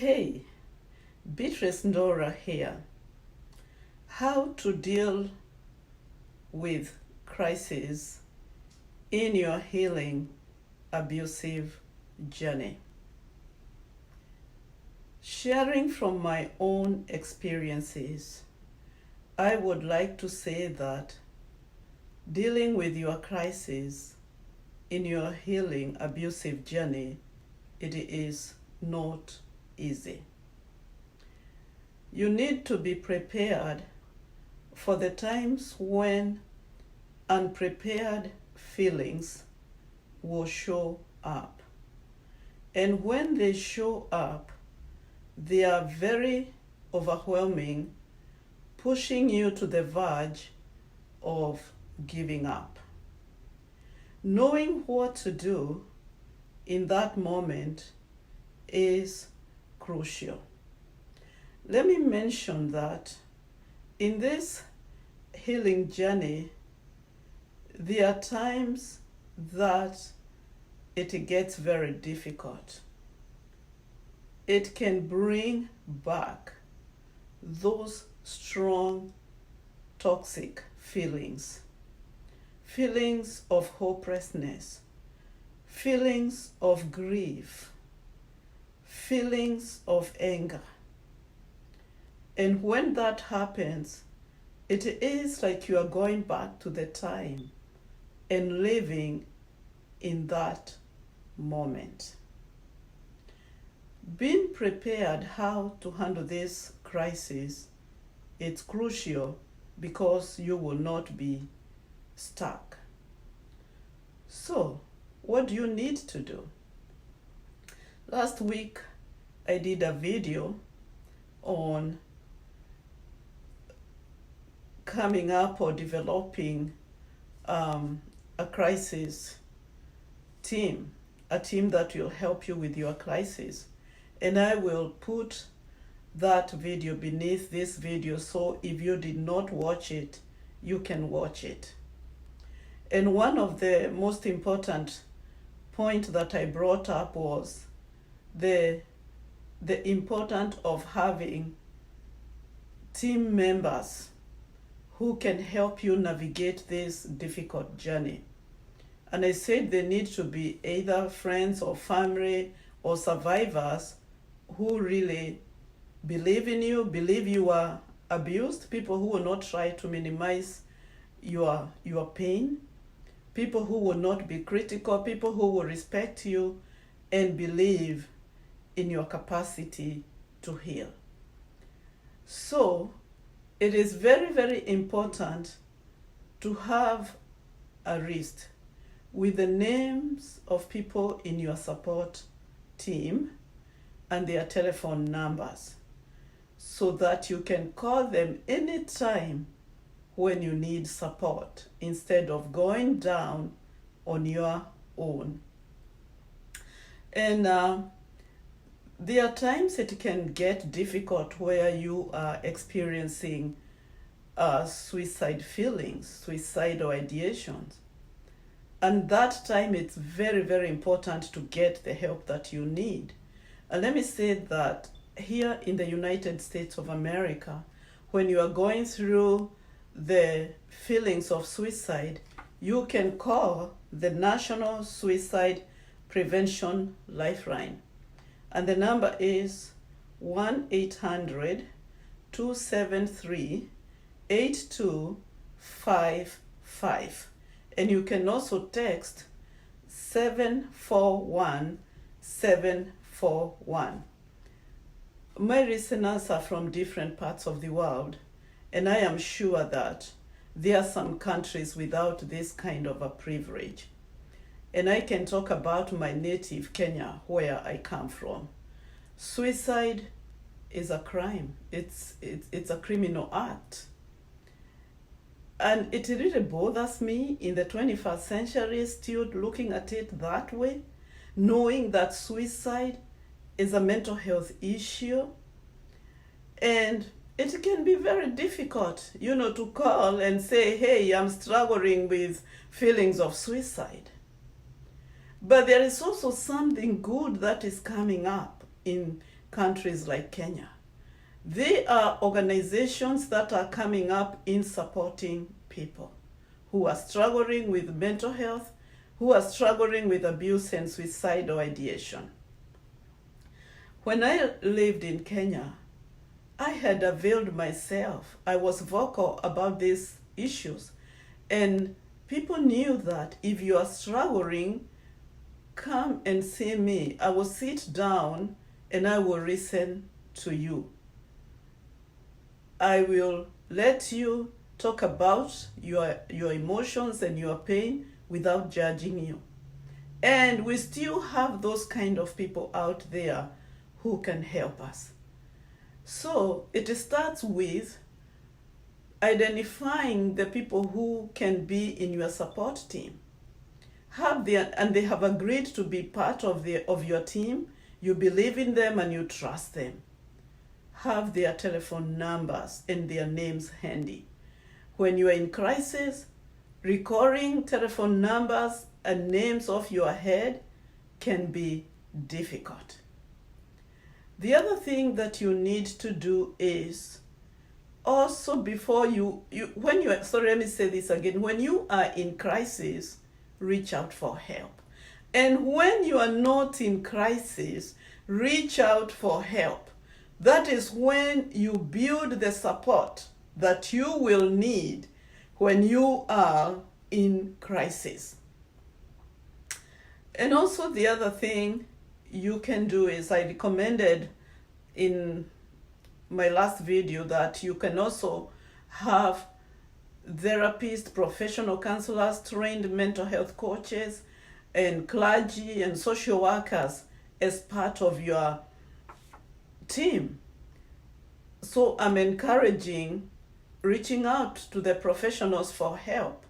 Hey, Beatrice Ndora here. How to deal with crisis in your healing abusive journey. Sharing from my own experiences, I would like to say that dealing with your crisis in your healing abusive journey, it is not easy. You need to be prepared for the times when unprepared feelings will show up. And when they show up, they are very overwhelming, pushing you to the verge of giving up. Knowing what to do in that moment is crucial. Let me mention that in this healing journey, there are times that it gets very difficult. It can bring back those strong, toxic feelings of hopelessness, feelings of grief, feelings of anger. And when that happens, it is like you are going back to the time and living in that moment. Being prepared how to handle this crisis, it's crucial because you will not be stuck. So, what do you need to do? Last week, I did a video on coming up or developing a crisis team, a team that will help you with your crisis. And I will put that video beneath this video, so if you did not watch it, you can watch it. And one of the most important points that I brought up was the importance of having team members who can help you navigate this difficult journey. And I said they need to be either friends or family or survivors who really believe in you, believe you are abused, people who will not try to minimize your pain, people who will not be critical, people who will respect you and believe in your capacity to heal. So it is very, very important to have a list with the names of people in your support team and their telephone numbers, so that you can call them anytime when you need support instead of going down on your own. And there are times it can get difficult where you are experiencing suicide feelings, suicidal ideations. And that time it's very, very important to get the help that you need. And let me say that here in the United States of America, when you are going through the feelings of suicide, you can call the National Suicide Prevention Lifeline. And the number is 1-800-273-8255. And you can also text 741-741. My listeners are from different parts of the world, and I am sure that there are some countries without this kind of a privilege. And I can talk about my native Kenya, where I come from. Suicide is a crime. It's a criminal act. And it really bothers me in the 21st century still looking at it that way, knowing that suicide is a mental health issue. And it can be very difficult, to call and say, hey, I'm struggling with feelings of suicide. But there is also something good that is coming up in countries like Kenya. They are organizations that are coming up in supporting people who are struggling with mental health, who are struggling with abuse and suicidal ideation. When I lived in Kenya, I had availed myself. I was vocal about these issues, and people knew that if you are struggling, come and see me. I will sit down and I will listen to you. I will let you talk about your emotions and your pain without judging you. And we still have those kind of people out there who can help us. So it starts with identifying the people who can be in your support team. And they have agreed to be part of your team. You believe in them and you trust them. Have their telephone numbers and their names handy. When you are in crisis, recalling telephone numbers and names off your head can be difficult. The other thing that you need to do is also before when you are in crisis, reach out for help. And when you are not in crisis, reach out for help. That is when you build the support that you will need when you are in crisis. And also the other thing you can do is, I recommended in my last video that you can also have therapists, professional counselors, trained mental health coaches, and clergy and social workers as part of your team. So I'm encouraging reaching out to the professionals for help,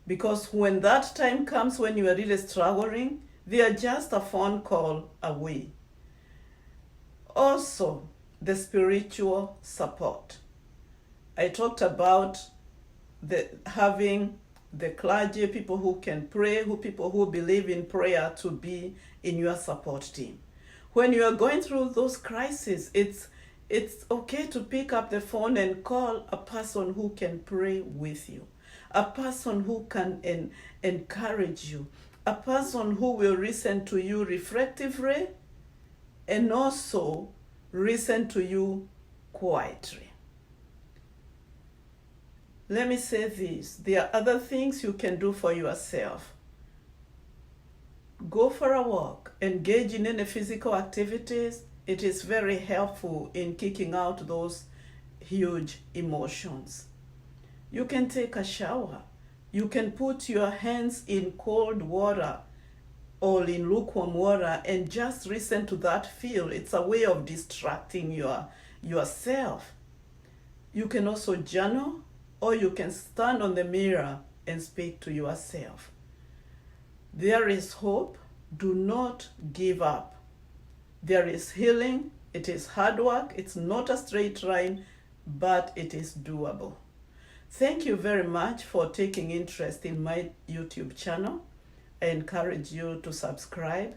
because when that time comes when you are really struggling, they are just a phone call away. Also, the spiritual support. I talked about having the clergy, people who can pray, people who believe in prayer, to be in your support team. When you are going through those crises, it's okay to pick up the phone and call a person who can pray with you, a person who can encourage you, a person who will listen to you reflectively and also listen to you quietly. Let me say this, there are other things you can do for yourself. Go for a walk, engage in any physical activities. It is very helpful in kicking out those huge emotions. You can take a shower. You can put your hands in cold water or in lukewarm water and just listen to that feel. It's a way of distracting yourself. You can also journal, or you can stand on the mirror and speak to yourself. There is hope. Do not give up. There is healing. It is hard work. It's not a straight line, but it is doable. Thank you very much for taking interest in my YouTube channel. I encourage you to subscribe